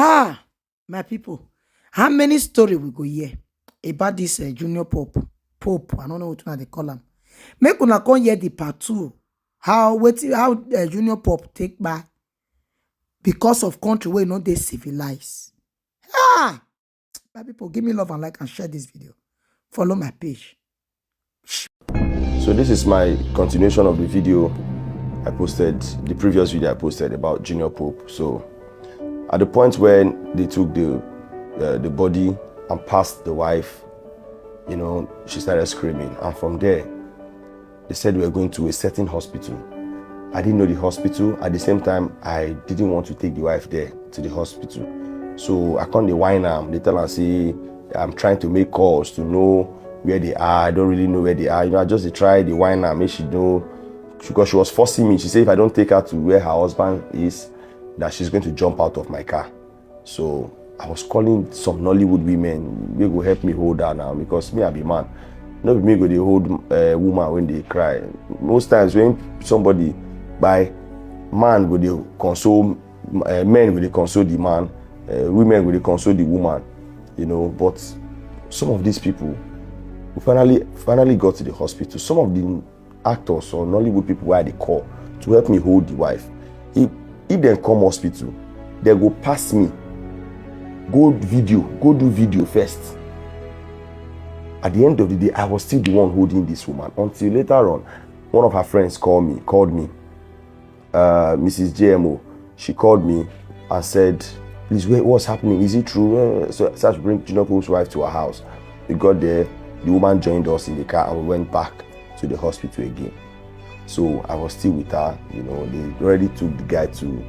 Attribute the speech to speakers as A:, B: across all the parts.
A: Ha! My people, how many story we go hear about this junior pope? I don't know what they call him. Make una come hear the part 2. How junior pope take back because of country where they civilize. Ah! My people, give me love and like and share this video. Follow my page.
B: So this is my continuation of the video I posted, the previous video I posted about junior pope. So at the point when they took the body and passed the wife, you know, she started screaming, and from there they said we were going to a certain hospital. I didn't know the hospital. At the same time, I didn't want to take the wife there to the hospital. So I called the whine am. They tell her, say, I'm trying to make calls to know where they are. I don't really know where they are. You know, I just try the whine am, make she know, because she was forcing me. She said if I don't take her to where her husband is, that she's going to jump out of my car. So I was calling some Nollywood women. They go help me hold her now, because me I be man. No be me go dey hold woman when they cry. Most times when somebody by man go dey console, men go dey console the man, women go dey console the woman, you know. But some of these people, we finally got to the hospital. Some of the actors or Nollywood people where they call to help me hold the wife. If they come hospital, they go pass me, go do video first. At the end of the day, I was still the one holding this woman until later on, one of her friends called me, Mrs. JMO. She called me and said, please, what's happening? Is it true? So I should bring Junior Pope's wife to her house. We got there, the woman joined us in the car, and we went back to the hospital again. So I was still with her, you know. They already took the guy to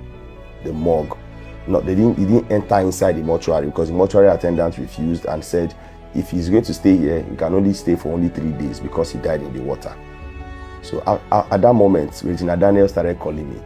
B: the morgue. He didn't enter inside the mortuary, because the mortuary attendant refused and said if he's going to stay here, he can only stay for only 3 days because he died in the water. So at that moment, Regina Daniel started calling me.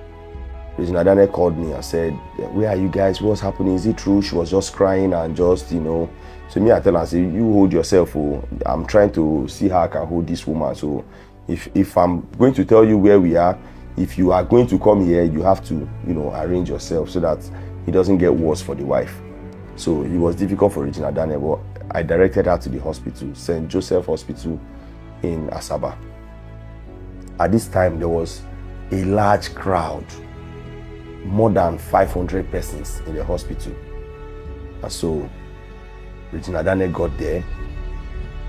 B: Regina Daniel called me and said, where are you guys? What's happening? Is it true? She was just crying and just, you know. So me, I tell her, I say, you hold yourself. Oh. I'm trying to see how I can hold this woman. So if I'm going to tell you where we are, if you are going to come here, you have to, you know, arrange yourself so that it doesn't get worse for the wife. So it was difficult for Regina Daniel, but I directed her to the hospital, St. Joseph Hospital in Asaba. At this time, there was a large crowd, more than 500 persons in the hospital. And so Regina Daniel got there.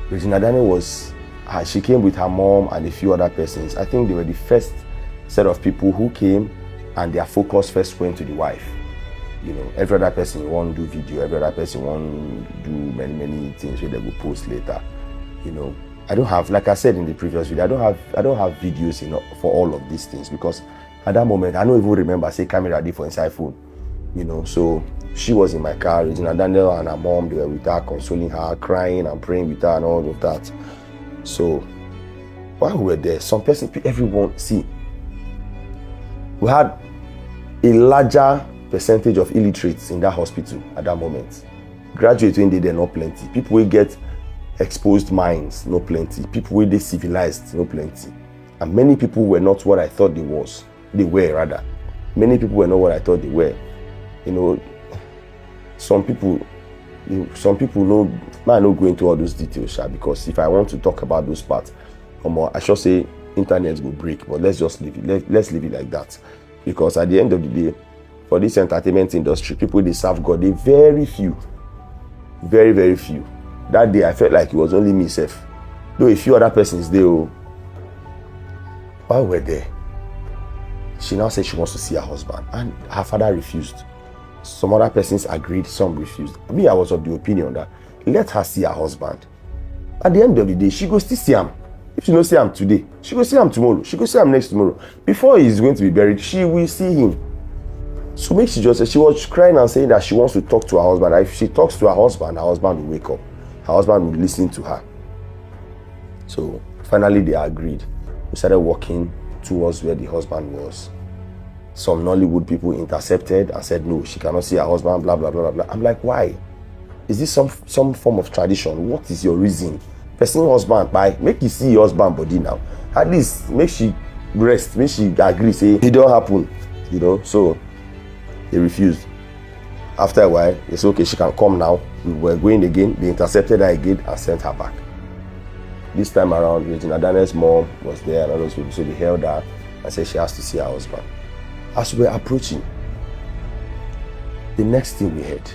B: Regina Daniel she came with her mom and a few other persons. I think they were the first set of people who came, and their focus first went to the wife. You know, every other person want to do video, every other person want to do many things where they will post later. You know, I don't have, like I said in the previous video, I don't have videos, you know, for all of these things, because at that moment I don't even remember say camera did for inside phone. You know, so she was in my car. Regina Daniel and her mom, they were with her, consoling her, crying and praying with her and all of that. So while we were there, everyone, see, we had a larger percentage of illiterates in that hospital at that moment. Graduates when they not plenty. People will get exposed minds, no plenty. People will they civilized, no plenty. And many people were not what I thought they were rather. Many people were not what I thought they were. You know, some people know, I not go into all those details, because if I want to talk about those parts, I should say internet will break, but let's just leave it. Let's leave it like that. Because at the end of the day, for this entertainment industry, people they serve God, they very few. Very, very few. That day I felt like it was only me self. Though a few other persons there. While we're there, she now said she wants to see her husband, and her father refused. Some other persons agreed, some refused. Me, I was of the opinion that let her see her husband. At the end of the day, she go still see him. If she don't see him today, she go see him tomorrow. She go see him next tomorrow. Before he's going to be buried, she will see him. So she was crying and saying that she wants to talk to her husband. If she talks to her husband will wake up. Her husband will listen to her. So finally they agreed. We started walking towards where the husband was. Some Nollywood people intercepted and said, no, she cannot see her husband, blah, blah, blah, blah. I'm like, why? Is this some form of tradition? What is your reason? Person husband, make you see your husband body now. At least make she rest, make she agree, say it don't happen. You know, so they refused. after a while, they said, okay, she can come now. We were going again. They intercepted her again and sent her back. This time around, Regina Daniels' mom was there and all those people, so they held her and said she has to see her husband. As we were approaching, the next thing we heard,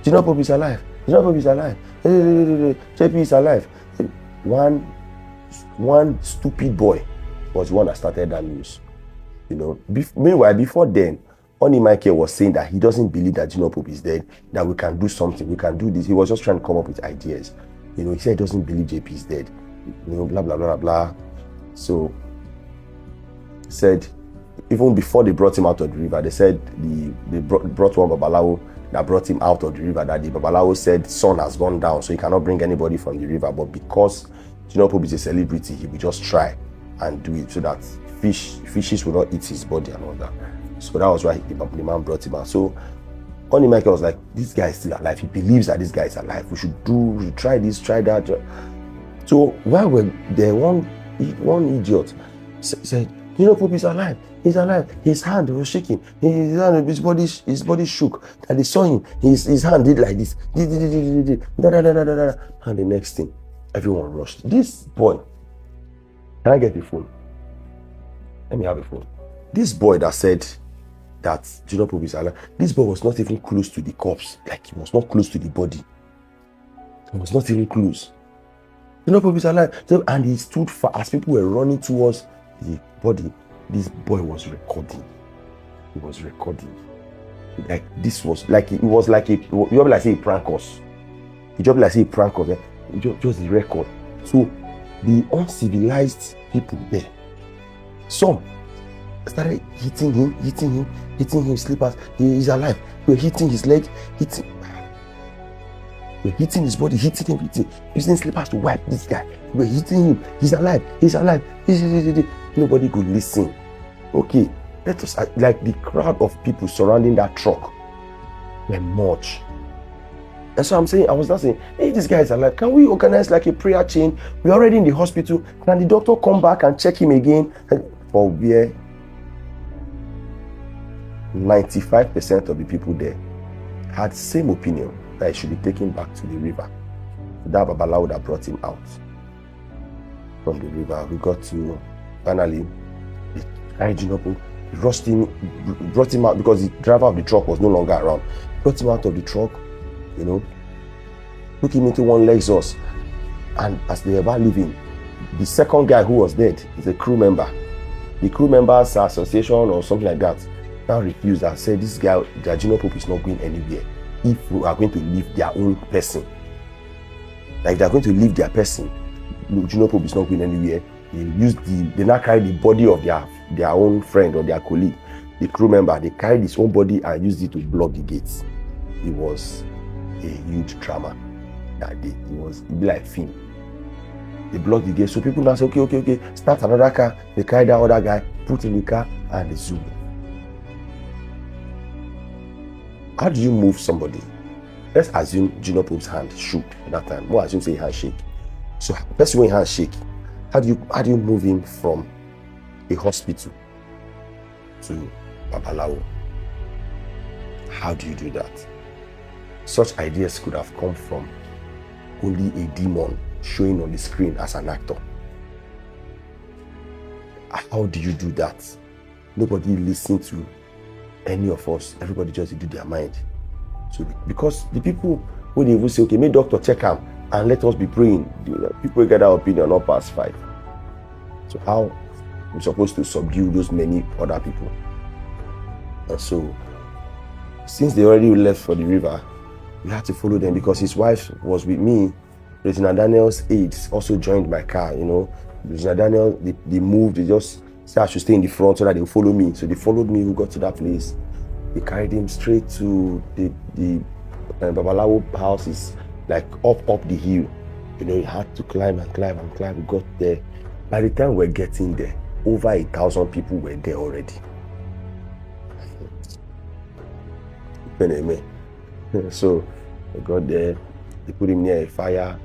B: Junior Pope is alive. Junior Pope is alive. JP is alive. One stupid boy was the one that started that news. Meanwhile, before then, Oni Michael was saying that he doesn't believe that Junior Pope is dead, that we can do something, we can do this. He was just trying to come up with ideas. He said he doesn't believe JP is dead. Blah, blah, blah, blah, blah. So, he said, even before they brought him out of the river, they said they brought one Babalawo that brought him out of the river, that the Babalawo said sun has gone down, so he cannot bring anybody from the river. But because Junior Pope is a celebrity, he will just try and do it so that fishes will not eat his body and all that. So that was why the man brought him out. So Oni Michael was like, this guy is still alive. He believes that this guy is alive. We should try this, try that. So while we're there, one idiot said, Junior Pope is alive. He's alive. His hand was shaking. His body shook. And they saw him. His hand did like this. And the next thing, everyone rushed. This boy, can I get the phone? Let me have a phone. This boy that said that Junior Pope is alive, this boy was not even close to the corpse. Like, he was not close to the body. He was not even close. Junior Pope is alive. And he stood far as people were running towards the body. This boy was recording. He was recording. Like, this was like, it was like you like say a prank us. He just like say a prank us. Just the record. So the uncivilized people there, some started hitting him slippers. He's alive. We're hitting his leg, we're hitting his body, hitting him, using slippers to wipe this guy. We're hitting him. He's alive. Nobody could listen. Okay, let us, like, the crowd of people surrounding that truck were much. And so I was not saying, hey, this guy is alive. Can we organize like a prayer chain? We're already in the hospital. Can the doctor come back and check him again? For where 95% of the people there had the same opinion that he should be taken back to the river. That Babalawo that brought him out from the river. We got to finally Junior Pope, brought him out because the driver of the truck was no longer around. Brought him out of the truck, took him into one Lexus, and as they were about leaving, the second guy who was dead is a crew member. The crew members association or something like that now refused and said, this guy, the Junior Pope, is not going anywhere. If we are going to leave their own person, like they are going to leave their person, Junior Pope is not going anywhere. They now carry the body of their own friend or their colleague, the crew member. They carried his own body and used it to block the gates. It was a huge drama that day. It'd be like film. They blocked the gate, so people now say, okay, start another car. They carry that other guy, put in the car, and they zoom. How do you move somebody? Let's assume Junior Pope's hand shook at that time. We'll assume say hand shake. So person when hand shake, how do you move him from a hospital to Babalawo? How do you do that? Such ideas could have come from only a demon showing on the screen as an actor. How do you do that? Nobody listened to any of us. Everybody just do their mind. So because the people when they will say, okay, may doctor check him and let us be praying, people get our opinion not past 5. So how we're supposed to subdue those many other people? And so since they already left for the river, we had to follow them because his wife was with me. Regina Daniels' aides also joined my car. Regina Daniels, they moved. They just said I should stay in the front so that they would follow me. So they followed me. We got to that place. They carried him straight to the Babalawo house. Is like up the hill. He had to climb and climb and climb. We got there. By the time we're getting there, over 1,000 people were there already. So we got there. They put him near a fire.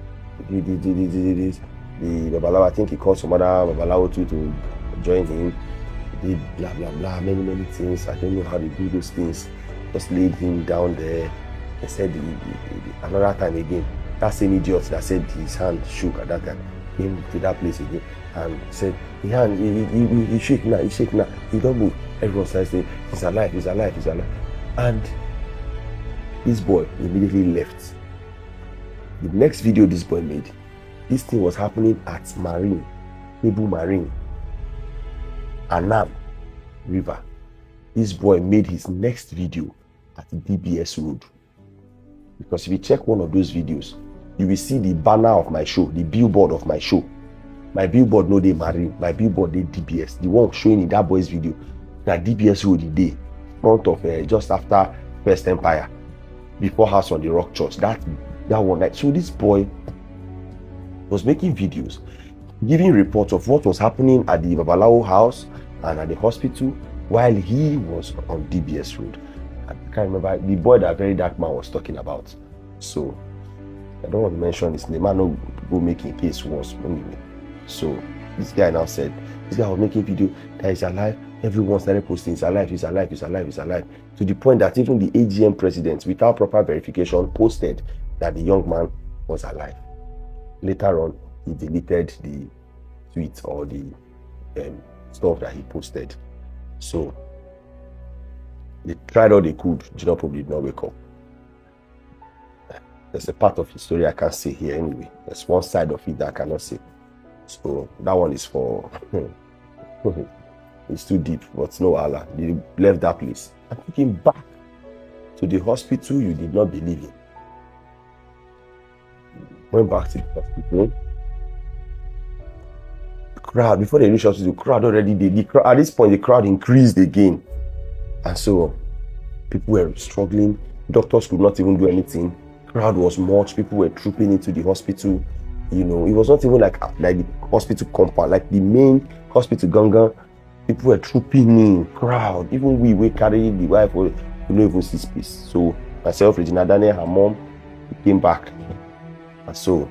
B: The Babalawo, I think he called some other Babalawo too to join him. He did blah blah blah, many things. I don't know how they do those things. just laid him down there. They said another time again, that same idiot that said his hand shook at that time came to that place again and said, his hand, he shake now, he don't move. Everyone started saying, he's alive. And this boy immediately left. The next video this boy made, this thing was happening at Ibu Marine, Anam River. This boy made his next video at DBS Road. Because if you check one of those videos, you will see the banner of my show, the billboard of my show. My billboard no dey Marine, my billboard dey DBS. The one showing in that boy's video, that DBS Road the day, front of just after First Empire, before House on the Rock Church. That one. Like, so this boy was making videos, giving reports of what was happening at the Babalawo house and at the hospital while he was on DBS Road. I can't remember the boy that very dark man was talking about. So I don't want to mention his name. I know go making case worse anyway. So this guy now said this guy was making video that he's alive. Everyone started posting he's alive. To the point that even the AGM president, without proper verification, posted that the young man was alive. Later on, he deleted the tweet or the stuff that he posted. So they tried all they could. Junior Pope did not wake up. There's a part of his story I can't say here anyway. There's one side of it that I cannot say. So that one is for it's too deep, but no Allah. They left that place and took him back to the hospital you did not believe in. Went back to the hospital. The crowd, before they reached hospital, the crowd already at this point the crowd increased again. And so people were struggling. Doctors could not even do anything. Crowd was much. People were trooping into the hospital. You know, it was not even like the hospital compound, like the main hospital Gangan. People were trooping in, crowd. Even we carrying the wife, we don't even see space. So myself, Regina Daniel, her mom, we came back. And so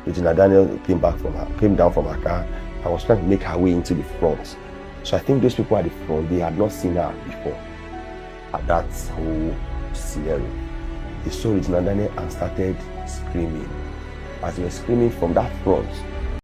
B: Regina Daniel came down from her car and was trying to make her way into the front. So I think those people at the front, they had not seen her before at that whole scenario. They saw Regina Daniel and started screaming. As they were screaming from that front,